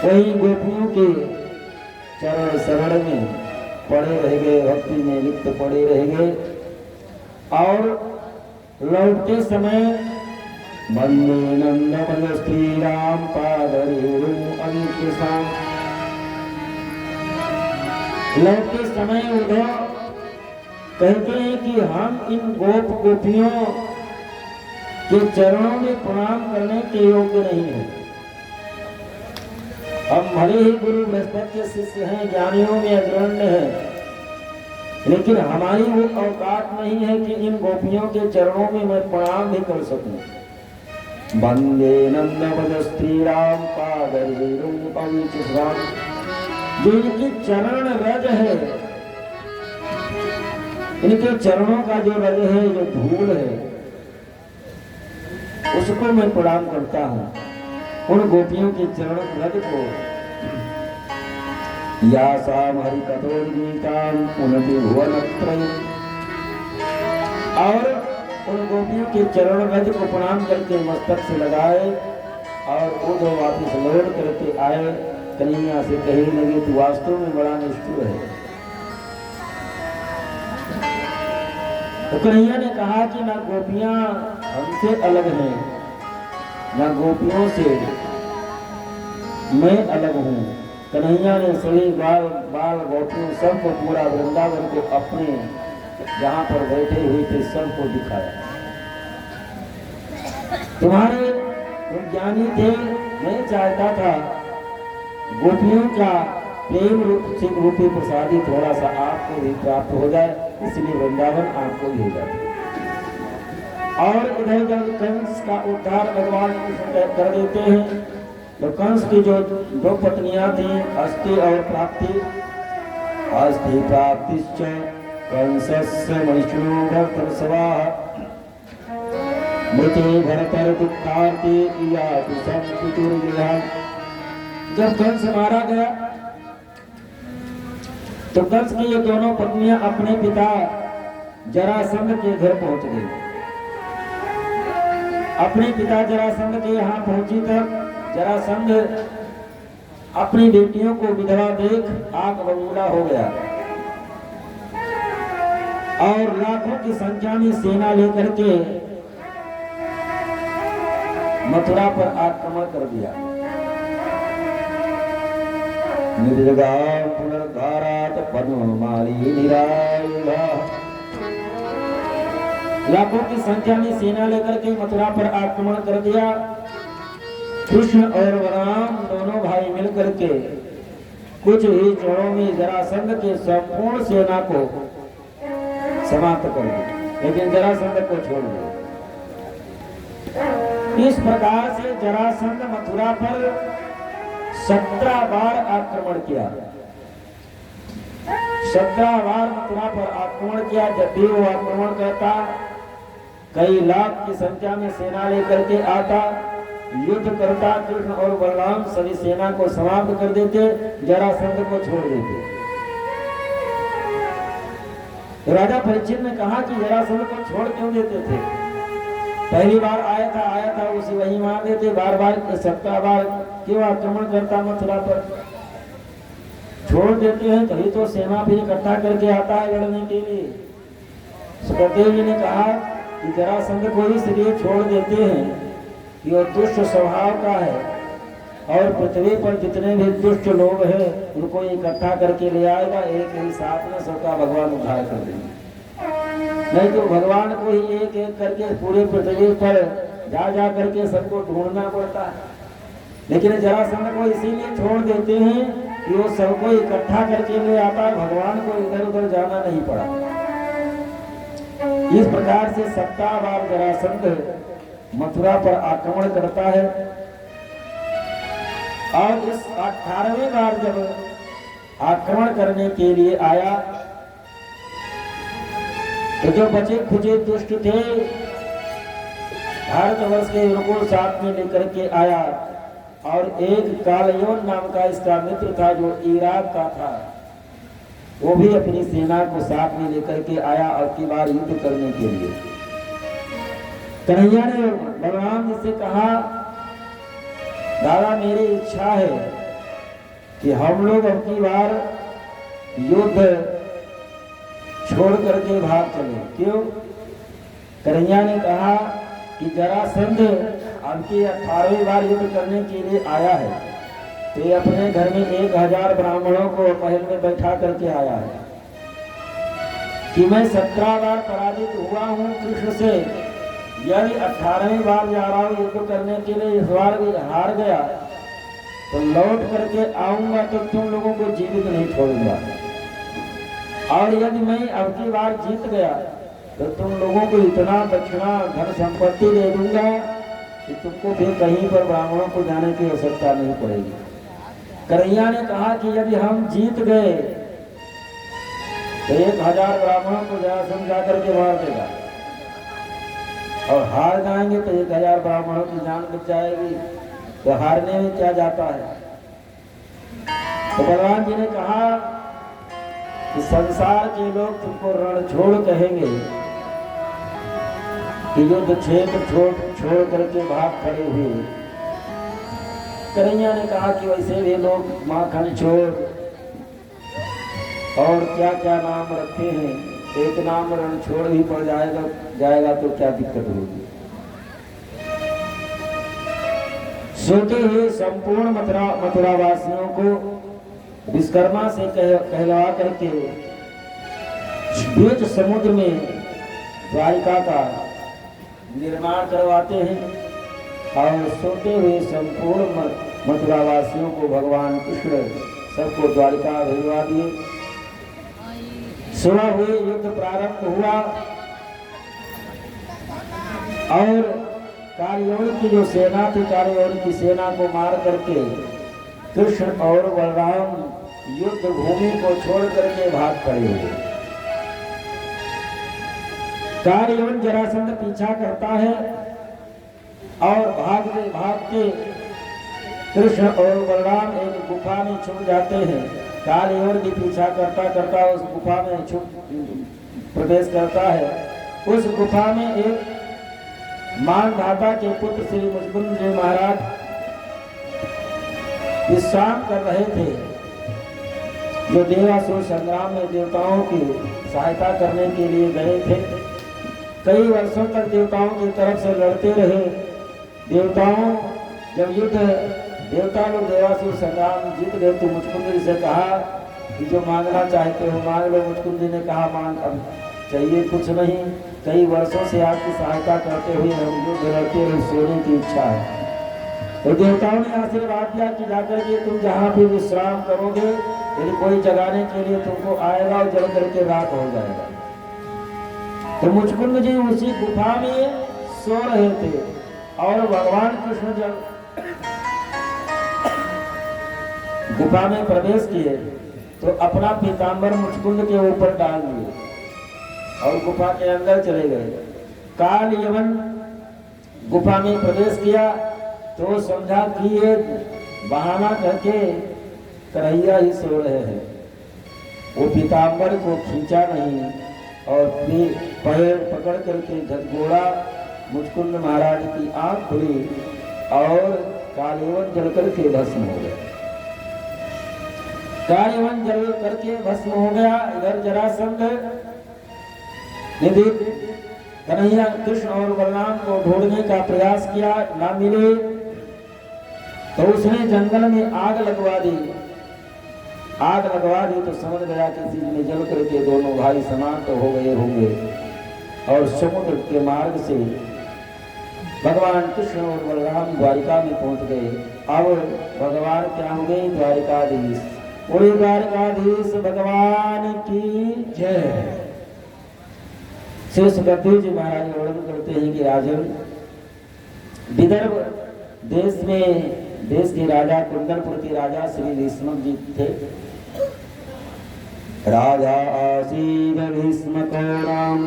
वही गोपियों के चरण शरण में पड़े रह गए, भक्ति में लिप्त पड़े रह गए। और लौटते समय वंदे नंदन श्री राम पादरेणु अंकुशाम, लौटते समय उद्धव कहते हैं कि हम इन गोप गोपियों के चरणों में प्रणाम करने के योग्य नहीं है। हम भले ही गुरु बृहस्पति के शिष्य हैं, ज्ञानियों में अग्रण्य हैं, लेकिन हमारी वो औकात नहीं है कि इन गोपियों के चरणों में मैं प्रणाम भी कर सकूं। वंदे नंदन श्री राम पादरेणु अंकुशाम, जो इनकी चरण रज है, इनके चरणों का जो रज है, जो धूल है, उसको मैं प्रणाम करता हूं, उन गोपियों के चरण रज को। या साम हरि कथोर्गीताम उन्नति भुवनत्रयम्, और उन गोपियों के चरण रज को प्रणाम करके मस्तक से लगाए और वो दो वापिस लौट करके आए। कन्हैया से कहने लगे तू वास्तव में बड़ा निष्ठुर है। तो कन्हैया ने कहा कि ना गोपियां हमसे अलग हैं, ना गोपियों से मैं अलग हूँ। कन्हैया ने सभी बाल गोपियों सबको, पूरा वृंदावन को अपने जहाँ पर बैठे हुए थे सबको दिखाया। तुम्हारे ज्ञानी थे, मैं चाहता था गोपियों का प्रेम रूपी प्रसादी थोड़ा सा आपको भी प्राप्त हो जाए, इसलिए वृंदावन आपको भी हो जाए। और इधर जब कंस का उद्धार भगवान कर देते हैं, तो कंस की जो दो पत्नियां थी, अस्थि और प्राप्ति, अस्थि प्राप्तिश्च कंसस्य मनुष्यो भर्तृसवाः मृते भरतर दुःखार्ते यातु संपितुर्गृहम्। जब कंस मारा गया तो कंस की ये दोनों पत्नियां अपने पिता जरासंध के घर पहुंच गई। अपने पिता जरासंध के यहाँ पहुंची तक जरासंध अपनी बेटियों को विधवा देख आग बबूला हो गया और लाखों की संख्या में सेना लेकर के मथुरा पर आक्रमण कर दिया। निर्जगाम पुनर्धारात पद्ममाली निरायुधा, लाखों की संख्या में सेना लेकर के मथुरा पर आक्रमण कर दिया। कृष्ण और बलराम दोनों भाई मिलकर के कुछ ही क्षणों में जरासंध के संपूर्ण सेना को समाप्त कर दिया, लेकिन जरासंध को छोड़ दिया। इस प्रकार से जरासंध मथुरा पर 17 बार आक्रमण किया। 17 बार मथुरा पर आक्रमण किया। जब भी वो आक्रमण करता, कई लाख की संख्या में सेना लेकर के आता, युद्ध करता। कृष्ण और बलराम सभी सेना को समाप्त कर देते, जरासंध को छोड़ देते। तो राजा परीक्षित ने कहा कि जरासंध को छोड़ क्यों देते थे? पहली बार आया था उसे वही मार देते, बार बार 17 बार क्यों आक्रमण करता मथुरा पर? छोड़ देते हैं तभी तो सेना भी इकट्ठा करके आता है लड़ने के लिए। सुखदेव जी ने कहा कि जरासंध को इसलिए छोड़ देते हैं कि वो दुष्ट स्वभाव का है और पृथ्वी पर जितने भी दुष्ट लोग हैं उनको इकट्ठा करके ले आएगा, एक ही साथ में सबका भगवान उद्धार कर देंगे। नहीं तो भगवान को ही एक एक करके पूरे पृथ्वी पर जा करके सबको ढूंढना पड़ता है। लेकिन जरासंध को इसीलिए छोड़ देते हैं कि वो सबको इकट्ठा करके ले आता है, भगवान को इधर उधर जाना नहीं पड़ा। इस प्रकार से 17 बार जरासंध मथुरा पर आक्रमण करता है और इस 18वें बार जब आक्रमण करने के लिए आया तो जो बचे खुचे दुष्ट थे भारतवर्ष के उनको साथ में लेकर के आया और एक कालयोन नाम का इसका मित्र था जो इराक का था, वो भी अपनी सेना को साथ में लेकर के आया और की बार युद्ध करने के लिए। कन्हैया ने बलराम जी से कहा, दादा मेरी इच्छा है कि हम लोग अब की बार युद्ध छोड़ करके भाग चले। क्यों? कन्हैया ने कहा कि जरासंध अब की 18वीं बार युद्ध करने के लिए आया है, तो ये अपने घर में 1000 ब्राह्मणों को महल में बैठा करके आया है कि मैं 17 बार पराजित हुआ हूँ कृष्ण से, यदि 18वीं बार जा रहा हूँ युद्ध करने के लिए, इस बार भी हार गया तो लौट करके आऊंगा तो तुम लोगों को जीवित नहीं छोड़ूंगा, और यदि मैं अब की बार जीत गया तो तुम लोगों को इतना दक्षिणा धन संपत्ति दे दूंगा कि तुमको फिर कहीं पर ब्राह्मणों को जाने की आवश्यकता नहीं पड़ेगी। कन्हैया ने कहा कि यदि हम जीत गए तो 1000 ब्राह्मणों को जरासंध जाकर के मार देगा, और हार जाएंगे तो 1000 ब्राह्मणों की जान बच जाएगी, तो हारने में क्या जाता है। तो भगवान जी ने कहा कि संसार के लोग तुमको रणछोड़ कहेंगे कि युद्ध क्षेत्र छोड़ करके भाग खड़े हुए। कन्हैया ने कहा कि वैसे भी लोग माखन छोड़ और क्या क्या नाम रखे हैं, एक नाम रणछोड़ भी पड़ जाएगा तो क्या दिक्कत होगी। सोते हुए संपूर्ण मथुरा वासियों को विश्वकर्मा से कहलवा करके बीच समुद्र में द्वारिका का निर्माण करवाते हैं, और सोते हुए संपूर्ण मथुरा वासियों को भगवान कृष्ण सबको द्वारिका भिजवा दिए। सुबह हुए युद्ध प्रारंभ हुआ, और कार्यवल की जो सेना थी, कार्यवल की सेना को मार करके कृष्ण और बलराम युद्ध भूमि को छोड़ करके भाग खड़े हुए। कार्यवल जरासंध पीछा करता है, और भागते कृष्ण और बलराम एक गुफा में छुप जाते हैं। कार्यवल भी पीछा करता करता उस गुफा में प्रवेश करता है। उस गुफा में एक मानधाता के पुत्र श्री मुचकुंद जी महाराज विश्राम कर रहे थे, जो देवासुर संग्राम में देवताओं की सहायता करने के लिए गए थे। कई वर्षों तक देवताओं की तरफ से लड़ते रहे। देवताओं जब देवता लोग देवासुर संग्राम जीत गए तो मुचकुंद जी से कहा कि जो मांगना चाहते हो मांग लो। मुचकुंद जी ने कहा मांग, अब चाहिए कुछ नहीं, कई वर्षों से आपकी सहायता करते हुए हम युद्ध लड़ते रहे, सोने की इच्छा है। तो देवताओं ने आशीर्वाद दिया कि जाकर के तुम जहाँ भी विश्राम करोगे, यदि कोई जगाने के लिए तुमको आएगा और जल करके रात हो जाएगा। तो मुचकुंद जी उसी गुफा में सो रहे थे, और भगवान कृष्ण जब गुफा में प्रवेश किए तो अपना पीतांबर मुचकुंद के ऊपर डाल दिए और गुफा के अंदर चले गए। काल यवन गुफा में प्रवेश किया तो समझा कि ये बहाना करके कन्हैया ही सो रहे हैं। वो पीतांबर को खींचा नहीं और फिर पैर पकड़ करके झटकोड़ा। मुचकुंद महाराज की आंख खुली और कालयवन जल करके भस्म हो गया। कालयवन जल करके भस्म हो गया। इधर जरासंध यदि कन्हैया कृष्ण और बलराम को ढूंढने का प्रयास किया, ना मिले तो उसने जंगल में आग लगवा दी। आग लगवा दी तो समझ गया कि इसी में जल करके दोनों भाई समाप्त हो गए होंगे और समुद्र के मार्ग से भगवान कृष्ण और बलराम द्वारिका में पहुंच गए। अब भगवान क्या हो गए? द्वारिकाधीश। बोले द्वारिकाधीश भगवान की जय। श्री सुखदेव जी महाराज वर्णन करते हैं कि राजन विदर्भ देश के राजा कुंदनपुर के राजा श्री भीष्म जी थे। राजा आसीन भीष्मको नाम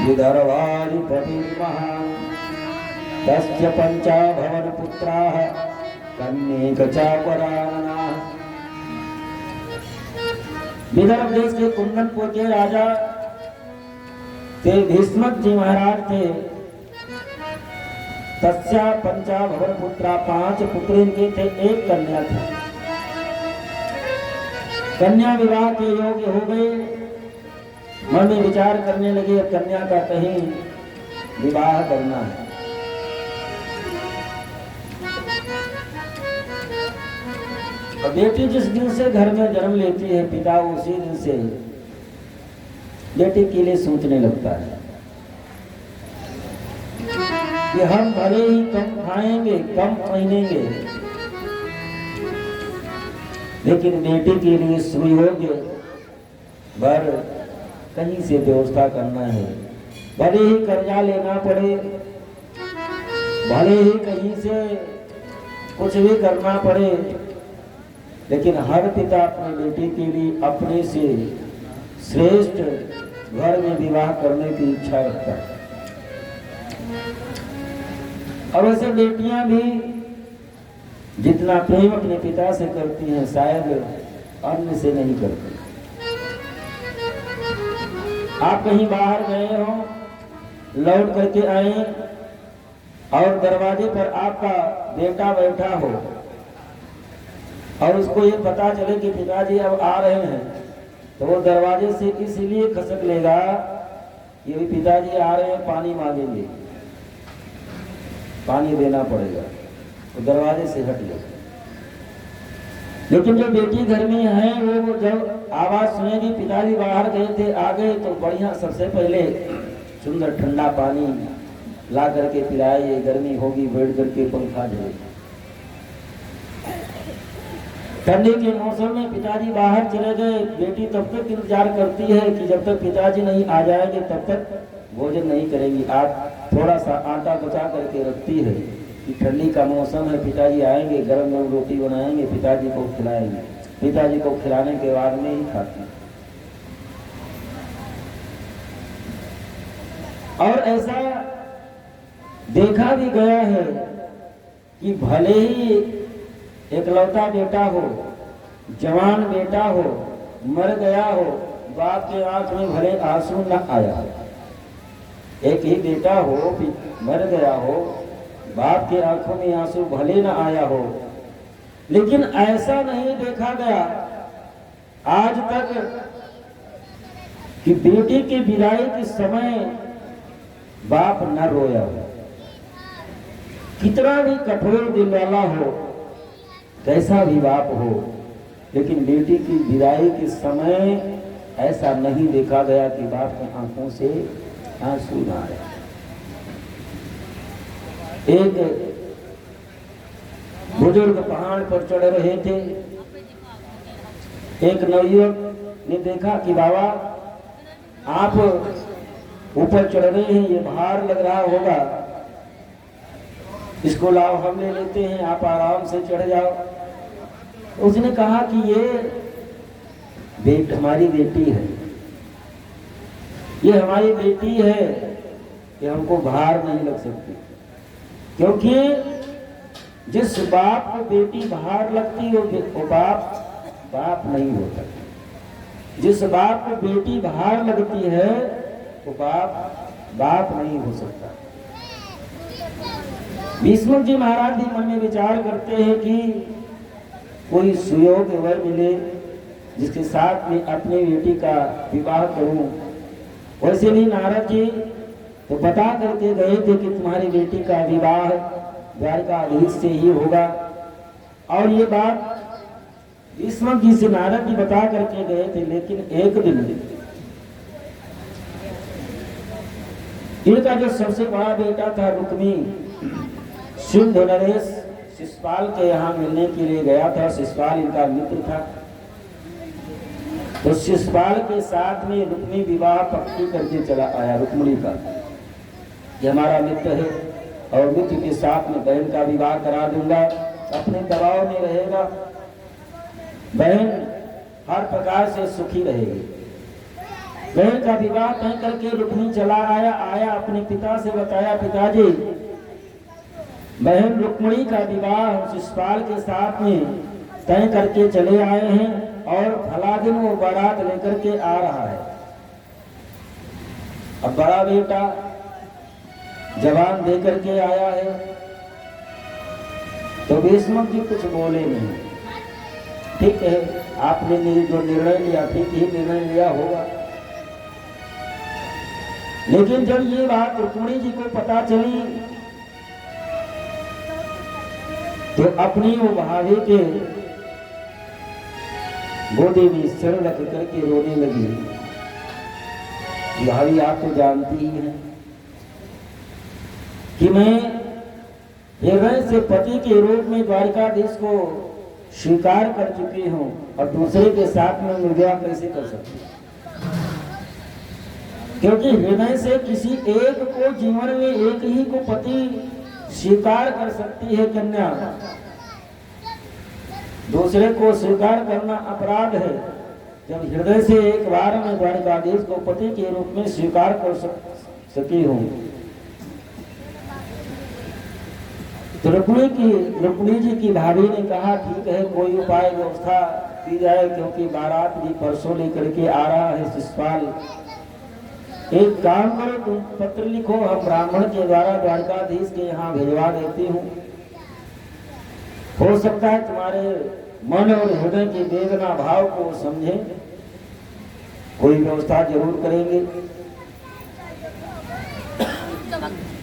विदर्भाधिपति महान् तस्य पंचा भवन पुत्राः कन्येक चापरायणाः। विदर्भ देश के कुंदनपुर के राजा भीष्मक जी महाराज थे। तस्या पंचा भवन पुत्रा, 5 पुत्र इनके थे, 1 कन्या थी। कन्या विवाह के योग्य हो गए। मन में विचार करने लगे कन्या का कहीं विवाह करना है। और बेटी जिस दिन से घर में जन्म लेती है, पिता उसी दिन से बेटी के लिए सोचने लगता है कि हम भले ही कम खाएंगे, कम पहनेंगे, लेकिन बेटी के लिए सुयोग्य वर कहीं से व्यवस्था करना है। भले ही कर्जा लेना पड़े, भले ही कहीं से कुछ भी करना पड़े, लेकिन हर पिता अपनी बेटी के लिए अपने से श्रेष्ठ घर में विवाह करने की इच्छा रखता है। और वैसे बेटियां भी जितना प्रेम अपने पिता से करती हैं, शायद अन्य से नहीं करती। आप कहीं बाहर गए हो, लौट करके आए और दरवाजे पर आपका बेटा बैठा हो और उसको ये पता चले कि पिताजी अब आ रहे हैं, तो वो दरवाजे से इसलिए खसक लेगा कि ये पिताजी आ रहे हैं, पानी मांगेंगे, पानी देना पड़ेगा, तो दरवाजे से हट गया। लेकिन जो बेटी घर में है वो जब आवाज सुनेगी पिताजी बाहर गए थे, आ गए, तो बढ़िया सबसे पहले सुंदर ठंडा पानी ला करके पिलाए, गर्मी होगी बैठ करके पंखा दे। ठंडी के मौसम में पिताजी बाहर चले गए, बेटी तब तक इंतजार करती है कि जब तक पिताजी नहीं आ जाएंगे तब तक भोजन नहीं करेंगी। आप थोड़ा सा आटा बचा करके रखती है कि ठंडी का मौसम है, पिताजी आएंगे, गरम गरम रोटी बनाएंगे, पिताजी को खिलाएंगे, पिताजी को खिलाने के बाद में ही खाती। और ऐसा देखा भी गया है कि भले ही एकलौता बेटा हो, जवान बेटा हो, मर गया हो, बाप के आंख में भले आंसू न आया, एक ही बेटा हो, मर गया हो, बाप के आंखों में आंसू भले न आया हो, लेकिन ऐसा नहीं देखा गया आज तक कि बेटी की विदाई के समय बाप न रोया हो। कितना भी कठोर दिल वाला हो, कैसा भी बाप हो, लेकिन बेटी की विदाई के समय ऐसा नहीं देखा गया कि बाप की आंखों से आंसू ना आए। एक बुजुर्ग पहाड़ पर चढ़ रहे थे, एक नवयुवक ने देखा कि बाबा आप ऊपर चढ़ रहे हैं, ये भार लग रहा होगा, इसको लाओ हम ले लेते हैं, आप आराम से चढ़ जाओ। उसने कहा कि ये हमारी बेटी है, ये हमारी बेटी है, कि हमको भार नहीं लग सकती, क्योंकि जिस बाप को बेटी भार लगती है वो बाप नहीं होता। जिस बाप को बेटी भार लगती है वो बाप नहीं हो सकता। भीष्म जी महाराज भी मन में विचार करते हैं कि कोई सुयोग्य वर मिले जिसके साथ में अपनी बेटी का विवाह करूं। वैसे भी नारद जी तो बता करके गए थे कि तुम्हारी बेटी का विवाह द्वारकाधीश से ही होगा, और ये बात भीष्म जी से नारद जी बता करके गए थे। लेकिन एक दिन इनका जो सबसे बड़ा बेटा था रुक्मी, सिंधु नरेश शिशुपाल के यहाँ मिलने के लिए गया था। शिशुपाल इनका मित्र था, तो शिशुपाल के साथ में रुक्मी विवाह पक्की करके चला आया। रुक्मिणी का ये हमारा मित्र है और मित्र के साथ में बहन का विवाह करा दूंगा, अपने दबाव में रहेगा, बहन हर प्रकार से सुखी रहेगी। बहन का विवाह तय करके रुक्मी चला आया अपने पिता से बताया, पिताजी बहन रुक्मिणी का विवाह शिशुपाल के साथ में तय करके चले आए हैं और फला दिन वो बारात लेकर के आ रहा है। अब बड़ा बेटा जवान दे करके आया है। तो भीष्म जी कुछ बोले नहीं। ठीक है, आपने जो निर्णय लिया ठीक ही निर्णय लिया होगा। लेकिन जब ये बात रुक्मिणी जी को पता चली तो अपनी वो भाभी के गोदी में सिर रख करके रोने लगी। भाभी आप तो जानती ही हैं कि मैं हृदय से पति के रूप में द्वारिकाधीश को स्वीकार कर चुकी हूं और दूसरे के साथ में विवाह कैसे कर सकती हूं? क्योंकि हृदय से किसी एक को जीवन में एक ही को पति स्वीकार कर सकती है कन्या, दूसरे को स्वीकार करना अपराध है। जब हृदय से एक बार मैं द्वारिकाधीश को पति के रूप में स्वीकार कर सकी हूं तो रुक्मिणी जी की भाभी ने कहा ठीक है, कोई उपाय व्यवस्था की जाए, क्योंकि बारात भी परसों लेकर के आ रहा है शिषपाल। एक काम करो, तुम पत्र लिखो, हम ब्राह्मण के द्वारा द्वारकाधीश के यहाँ भिजवा देती हूँ। हो सकता है तुम्हारे मन और हृदय के वेदना भाव को समझे, कोई व्यवस्था जरूर करेंगे।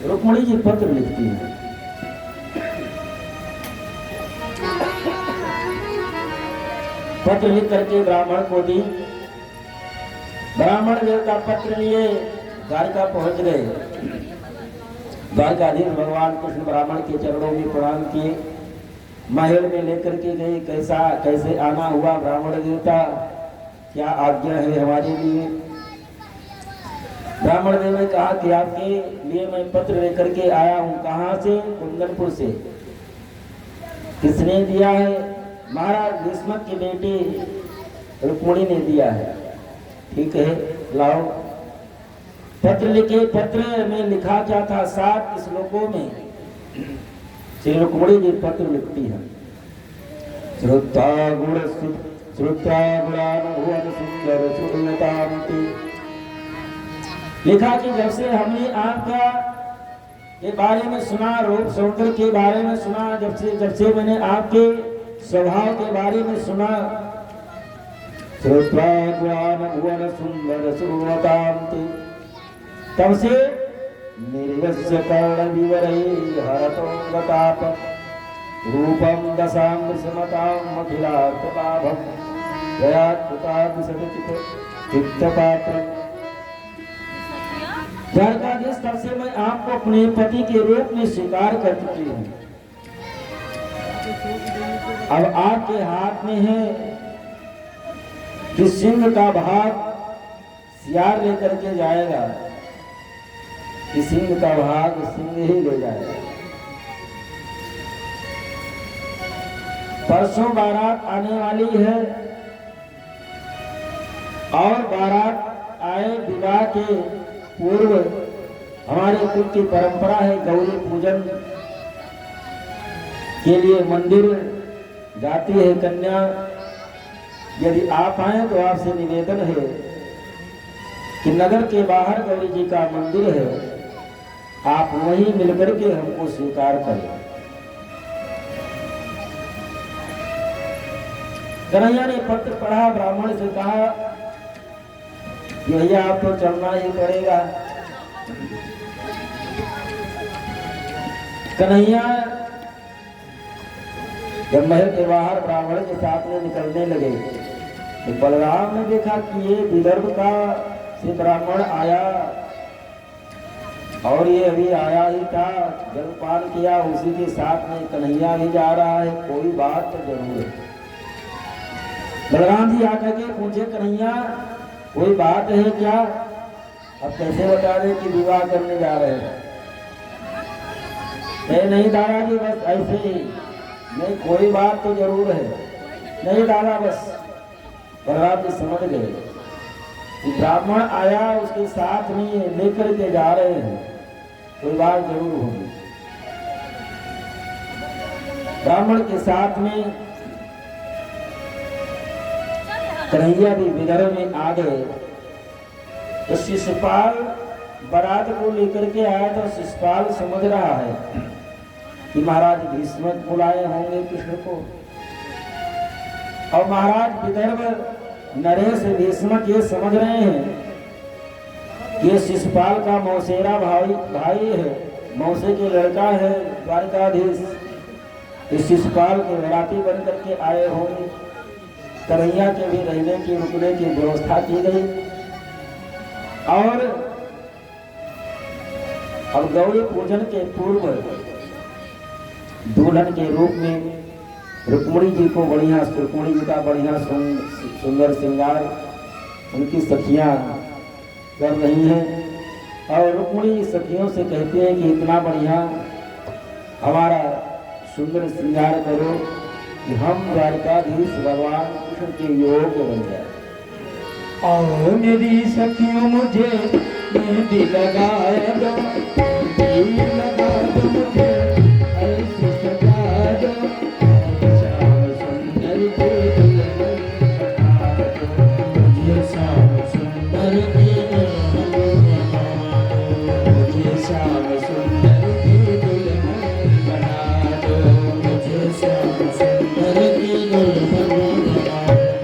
रुक्मिणी जी पत्र लिखती है। पत्र लिख करके ब्राह्मण को दी। ब्राह्मण देवता पत्र लिए द्वारका पहुंच गए। द्वारकाधीश भगवान कृष्ण ब्राह्मण के चरणों में प्रणाम किए, महल में लेकर के गए। कैसे आना हुआ ब्राह्मण देवता, क्या आज्ञा है हमारे लिए? ब्राह्मण देव ने कहा कि आपके लिए मैं पत्र लेकर के आया हूँ। कहाँ से? कुंदनपुर से। किसने दिया है? महाराज भीष्म की बेटी रुक्मिणी ने दिया है। ठीक है, लाओ। पत्र लिखे। पत्र में लिखा क्या था? 7 श्लोकों में श्री रुक्मिणी जी पत्र लिखती है। श्रुता गुणानुभुवन सुंदर सुरनतांति। लिखा कि जब से हमने आपका के बारे में सुना, रूप सौंदर्य के बारे में सुना, जब से मैंने आपके स्वभाव के बारे में सुना, श्रुत्वा गुणानुभुवन सुंदर सुरनतांति, तब से निर्वस्य कर्ण विवरैः हरतोंगताप रूपम दशांग समताम अखिलार्थलाभम दयात्कृताभिषेचित चित्तपात्रम। द्वारकाधीश, तब से मैं आपको अपने पति के रूप में स्वीकार कर चुकी हूँ। अब आपके हाथ में है कि सिंह का भाग सियार लेकर के जाएगा, कि सिंह का भाग सिंह ही ले जाएगा। परसों बारात आने वाली है और बारात आए विवाह के पूर्व हमारे कुल की परंपरा है गौरी पूजन के लिए मंदिर जाती है कन्या। यदि आप आए तो आपसे निवेदन है कि नगर के बाहर गौरी जी का मंदिर है, आप वहीं मिलकर के हमको स्वीकार करें। कन्हैया ने पत्र पढ़ा, ब्राह्मण से कहा कि भैया आप तो चलना ही पड़ेगा। कन्हैया जब महल के बाहर ब्राह्मण के साथ में निकलने लगे तो बलराम ने देखा कि ये विदर्भ का से ब्राह्मण आया और ये अभी आया ही था, जलपान किया, उसी के साथ में कन्हैया भी जा रहा है, कोई बात तो जरूर है। बलराम जी आकर के पूछे, कन्हैया कोई बात है क्या? अब कैसे बता दें कि विवाह करने जा रहे हैं? नहीं दादाजी, बस ऐसे ही। नहीं, कोई बात तो जरूर है। नहीं दादा, बस। बलराम जी समझ गए कि ब्राह्मण आया, उसके साथ में लेकर के जा रहे हैं, कोई बात जरूर होगी। ब्राह्मण के साथ में कन्हैया भी विदर्भ में आ गए तो शिशुपाल बारात को लेकर के आया तो शिशुपाल समझ रहा है कि महाराज भीष्म बुलाए होंगे कृष्ण को, और महाराज विदर्भ नरेश भीष्म ये समझ रहे हैं ये शिशुपाल का मौसेरा भाई है, मौसे के लड़का है द्वारकाधीश। इस शिशुपाल के घराटी बन करके आए होंगे। कन्हैया के भी रहने की रुकने की व्यवस्था की गई। और अब गौरी पूजन के पूर्व दुल्हन के रूप में रुक्मिणी जी को रुक्मिणी जी का बढ़िया सुंदर श्रृंगार उनकी सखियां कर रही हैं। और रुक्मिणी सखियों से कहती है कि इतना बढ़िया हमारा सुंदर श्रृंगार करो कि हम द्वारकाधीश भगवान कृष्ण के योग्य बन जाए। आओ मेरी सखियों मुझे मेहंदी लगाए दो, मेहंदी लगा दो मुझे ऐसे सजा दो, श्याम सुंदर के दुल्हन बना दो, मुझे श्याम सुंदर के दुल्हन बना दो, मुझे श्याम सुंदर के दुल्हन बना दो, मुझे श्याम सुंदर के दुल्हन बना दो।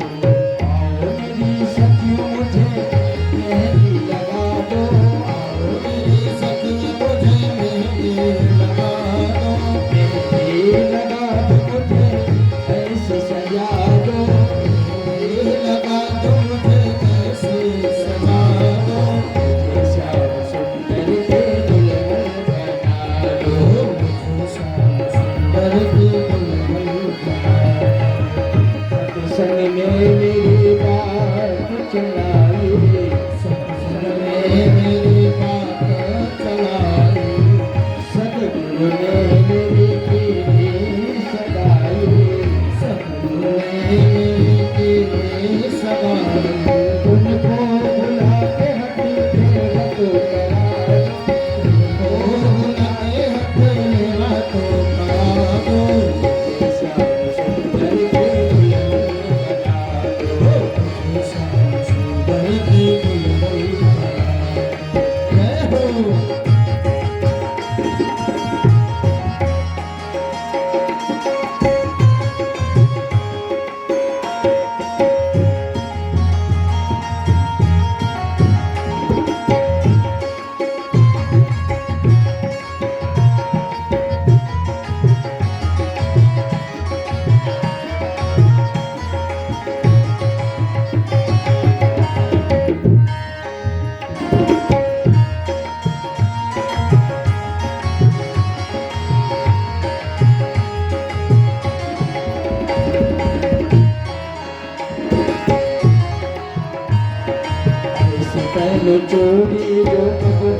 चोरी जो कब हो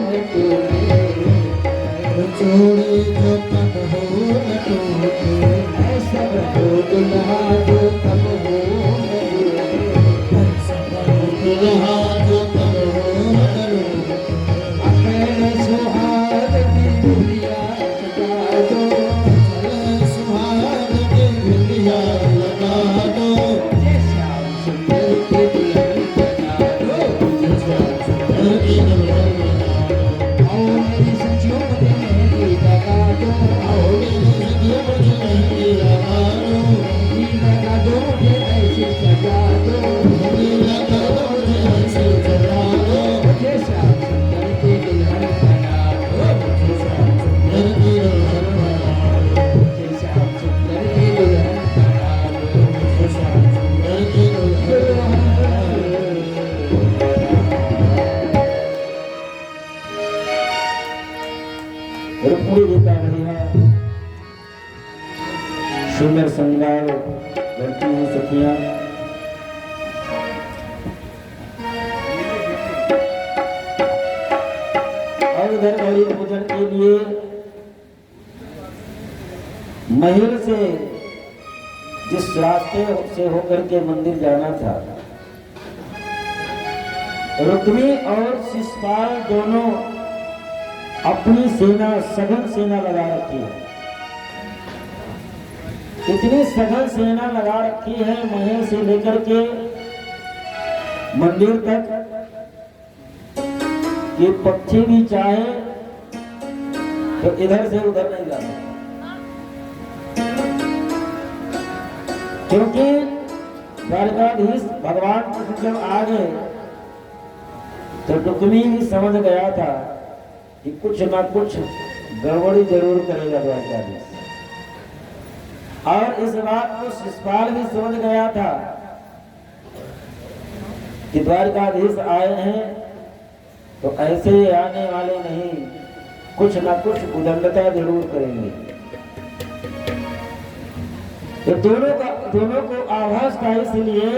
न टूटे, चोरी जो कब हो न टूटे, ऐसा हो दुल्हा जो कब हो न टूटे, ऐसा हो दुल्हा जो कब हो न टूटे, अपने सुहाग की बिंदिया लगा दो, अपने सुहाग की बिंदिया लगा दो, श्याम सुंदर के दुल्हन बना दो, आओ मेरी सखियों मुझे मेहंदी लगा दो, आओ मेरी सखियों मुझे मेहंदी लगा दो, मेहंदी लगा दो मुझे ऐसे सजा दो, मेहंदी लगा दो मुझे ऐसे सजा दो, मुझे श्याम सुंदर की दुल्हन बना दो, मुझे श्याम सुंदर की दुल्हन बना दो, मुझे श्याम सुंदर की दुल्हन बना दो, मुझे श्याम सुंदर की दुल्हन बना दो। रुक्मिणी जी का बढ़िया सुंदर श्रृंगार करती हैं सखियां। और उधर गौरी पूजन के लिए महल से जिस रास्ते से होकर के मंदिर जाना था, रुक्मी और शिशुपाल दोनों अपनी सेना सघन सेना लगा रखी है। इतनी सघन सेना लगा रखी है महल से लेकर के मंदिर तक कि पक्षी भी चाहे तो इधर से उधर नहीं जा सकता, क्योंकि द्वारकाधीश भगवान कृष्ण जब आ गए तो टुकमी भी समझ गया था कि कुछ ना कुछ गड़बड़ी जरूर करेगा द्वारकाधीश, और इस बात को शिषपाल भी समझ गया था कि द्वारकाधीश आए हैं तो ऐसे आने वाले नहीं, कुछ ना कुछ उदंडता जरूर करेंगे। तो दोनों को आभास था, इसलिए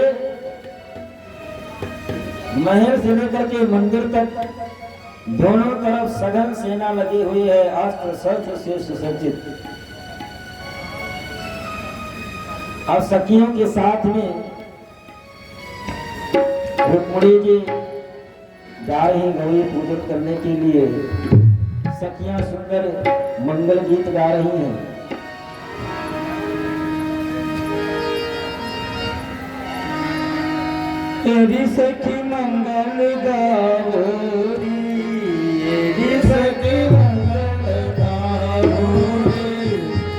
महल से लेकर के मंदिर तक दोनों तरफ सघन सेना लगी हुई है, अस्त्र शस्त्र से सुसज्जित। अब सखियों के साथ में रुक्मिणी जी जा रही गौरी पूजन करने के लिए। सखियां सुंदर मंगल गीत गा रही हैं। तेरी सखी मंगल गावोरी, तेरी सखी मंगल गावोरी,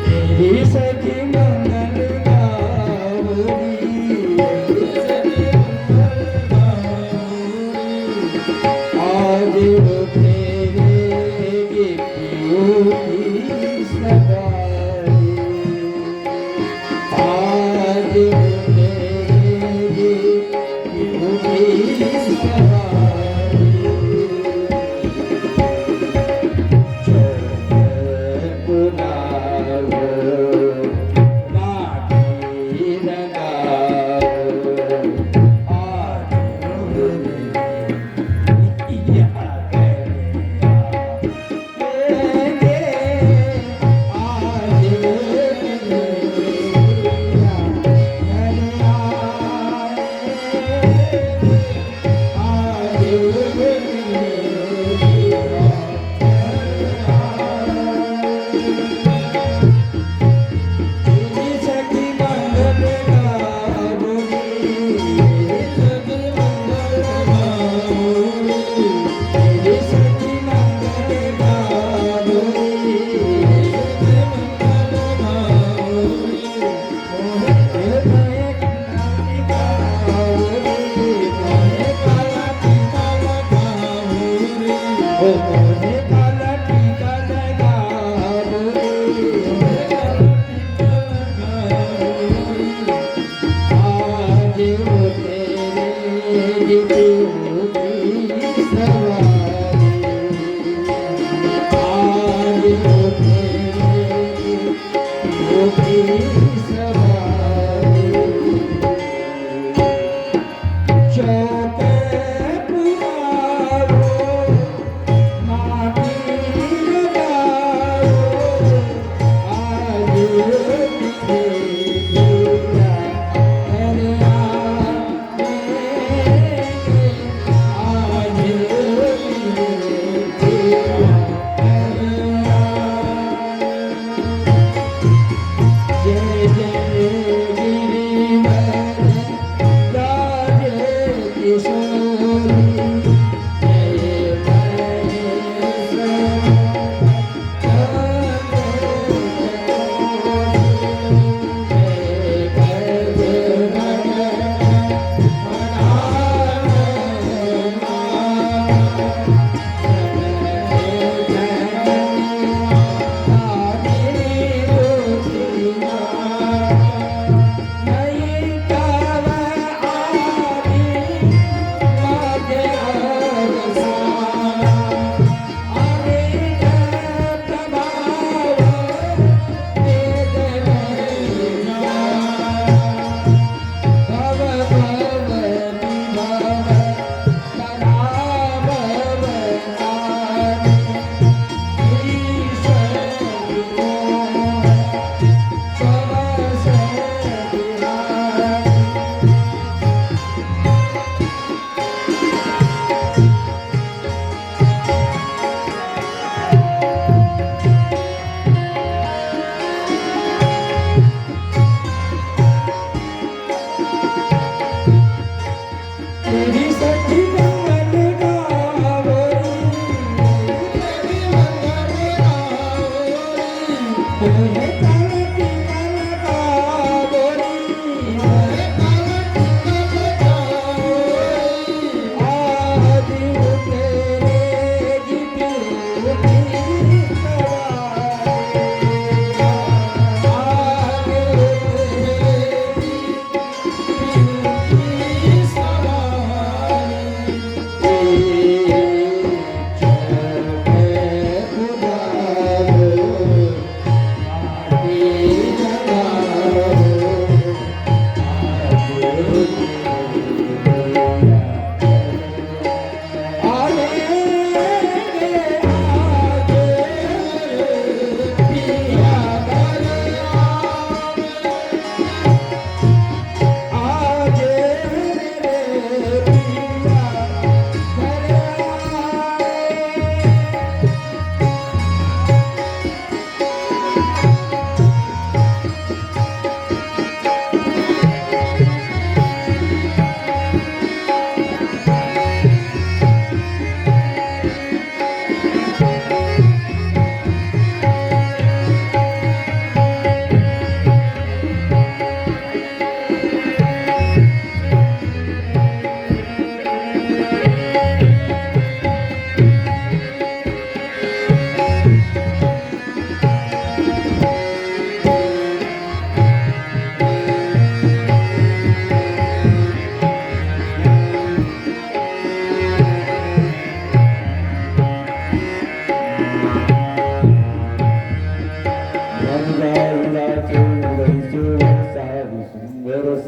तेरी सखी मंगल गावोरी, तेरी सखी मंगल गावोरी। आज वो तेरे पियो की सगाई, आज वो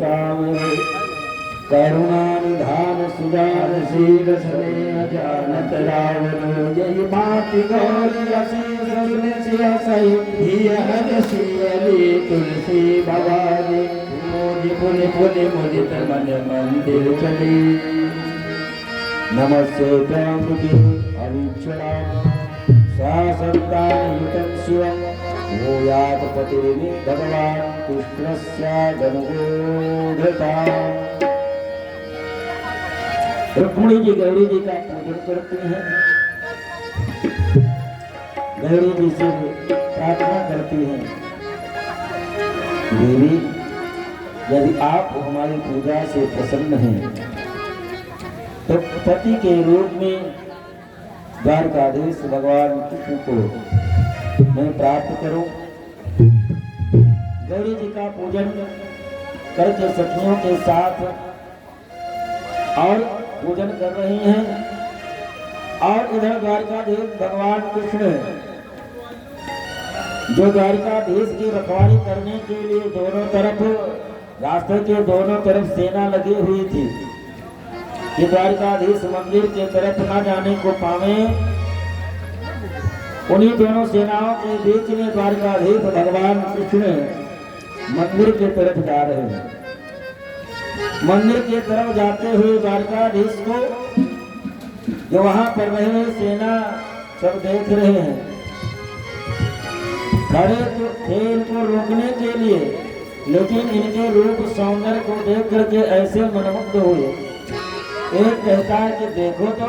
काम करुणा निधान सुदान शील स्नेह जानत रावण यही बात गौरी सही तुलसी भवानी मुझे पुनि पुनि मुदित मन मंदिर चली नमस्ते त्र्यंबके अभिक्षणा संतानयुतं शिवं भूयात् पतिर्मे भगवान् कृष्णस्य जन्मोधता। रुक्मिणी जी गौरी जी का पूजन करती हैं, गौरी जी से प्रार्थना करती हैं, देवी यदि आप हमारी पूजा से प्रसन्न हैं तो पति के रूप में द्वारकाधीश भगवान कृष्ण को मैं प्राप्त करूं। गौरी जी का पूजन करके सखियों के साथ और पूजन कर रही हैं और इधर द्वारकाधीश भगवान कृष्ण जो द्वारकाधीश की रखवाली करने के लिए दोनों तरफ रास्ते के दोनों तरफ सेना लगी हुई थी कि द्वारकाधीश मंदिर के तरफ न जाने को पावे। उन्हीं दोनों सेनाओं के बीच में द्वारकाधीश भगवान कृष्ण मंदिर के तरफ जा रहे हैं। मंदिर के तरफ जाते हुए द्वारकाधीश को जो वहां पर रहे सेना सब देख रहे हैं, खड़े तो थे इनको रोकने के लिए, लेकिन इनके रूप सौंदर्य को देख करके ऐसे मनमुग्ध हुए। एक कहता है कि देखो तो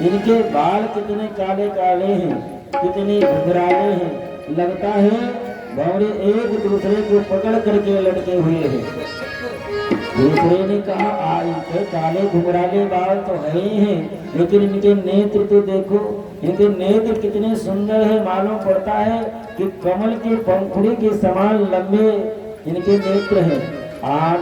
इनके बाल कितने काले काले हैं, कितने घुघराले हैं, लगता है भौरे एक दूसरे को पकड़ करके लटके हुए हैं। दूसरे ने कहा इनके काले घुघराले बाल तो है ही हैं, लेकिन इनके नेत्र तो देखो, इनके नेत्र कितने सुंदर है, मालूम पड़ता है कि कमल की पंखुड़ी के समान लंबे इनके नेत्र हैं।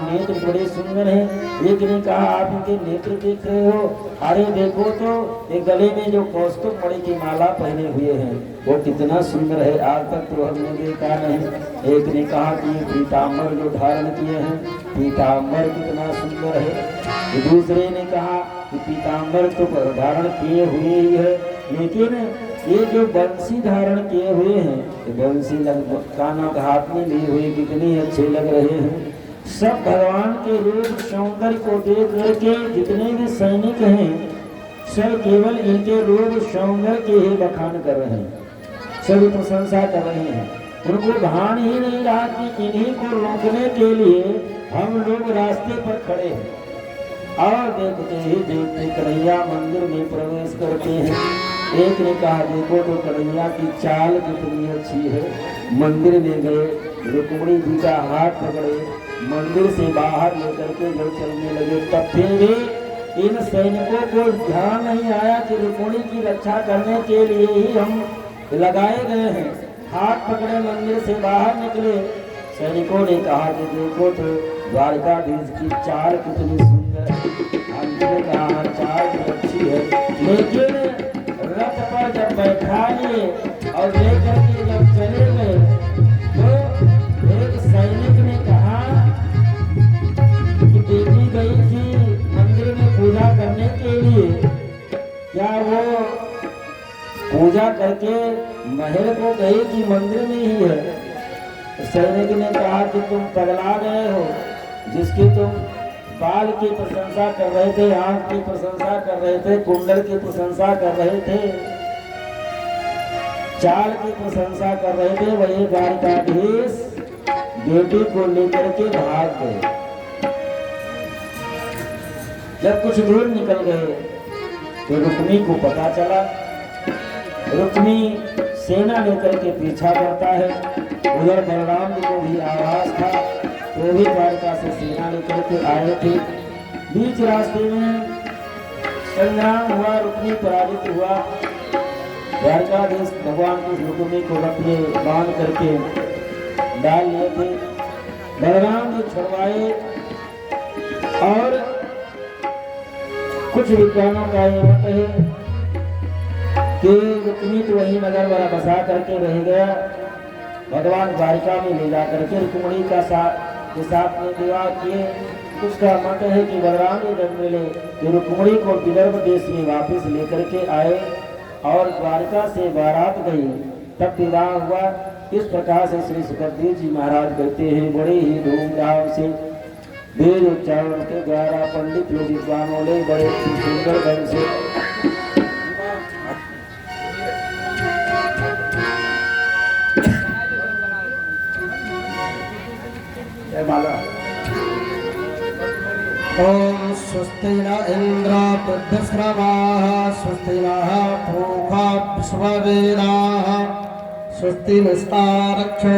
नेत्र बड़े सुंदर हैं। एक ने कहा आप इनके नेत्र देख रहे हो, अरे देखो तो ये गले में जो कौस्तुभ मणि की माला पहने हुए हैं वो कितना सुंदर है, आज तक तो हमने देखा नहीं। एक ने कहा कि ये पीताम्बर जो धारण किए हैं, पीताम्बर कितना सुंदर है। दूसरे ने कहा कि पीताम्बर तो धारण किए हुए ही है, लेकिन ये जो बंसी धारण किए हुए हैं, बंसी काना हाथ में लिए हुए कितने अच्छे लग रहे हैं। सब भगवान के रूप सौंदर्य को देख करके जितने भी सैनिक हैं सब केवल इनके रूप सौंदर्य के ही बखान कर रहे हैं, सभी प्रशंसा कर रहे हैं। उनको भान ही नहीं रहा कि इन्हीं को रोकने के लिए हम लोग रास्ते पर खड़े हैं। और देखते ही देखते कन्हैया मंदिर में प्रवेश करते हैं। एक ने कहा देखो तो कन्हैया की चाल कितनी अच्छी है। मंदिर में गए, रुक्मिणी जी का हाथ पकड़े, मंदिर से बाहर लेकर के जब चलने लगे, तब फिर भी इन सैनिकों को ध्यान नहीं आया कि रुक्मिणी की रक्षा करने के लिए ही हम लगाए गए हैं। हाथ पकड़े मंदिर से बाहर निकले। सैनिकों ने कहा कि देखो तो द्वारकाधीश की चाल कितनी सुंदर है। हमने कहा चाल तो अच्छी है, लेकिन रथ पर जब बैठा लिए और लेकर के जब चले गए तो एक सैनिक ने कहा कि बेटी गई थी मंदिर में पूजा करने के लिए, क्या वो पूजा करके महल को गई कि मंदिर में ही है? सैनिक ने कहा कि तुम पगला गए हो, जिसकी तुम बाल की प्रशंसा कर रहे थे, आंख की प्रशंसा कर रहे थे, कुंडल की प्रशंसा कर रहे थे, चाल की प्रशंसा कर रहे थे, वही द्वारकाधीश बेटी को लेकर के भाग गए। जब कुछ दूर निकल गए तो रुक्मी को पता चला। रुक्मी सेना लेकर के पीछा करता है। उधर बलराम जी को भी आवाज था, वो भी द्वारका से सेना लेकर के आए थे। बीच रास्ते में संग्राम हुआ, रुक्मी पराजित हुआ। द्वारकाधीश भगवान की रुक्मी को रथ में बांध करके डाल लिए थे। बलराम जी छुड़वाए और कुछ विद्वानों का ये मत है कि रुक्मी तो वही नगर वाला बसा करके रह गया। भगवान द्वारिका में ले जा करके रुक्मिणी का के साथ में विवाह किए। उसका मत है कि बलराम ने जब मिले कि रुक्मिणी को विदर्भ देश में वापस लेकर के आए और द्वारका से बारात गई, तब विवाह हुआ। इस प्रकार से श्री सुखदेव जी महाराज कहते हैं बड़े ही धूमधाम से वेद उच्चारण के द्वारा पंडित लोग विद्वानों ने बड़े सुंदर ढंग से ओम स्वस्ति न इंद्र बुद्धश्रवाः स्वस्ति नः पूषा विश्ववेदाः स्वस्ति नस्तारक्षो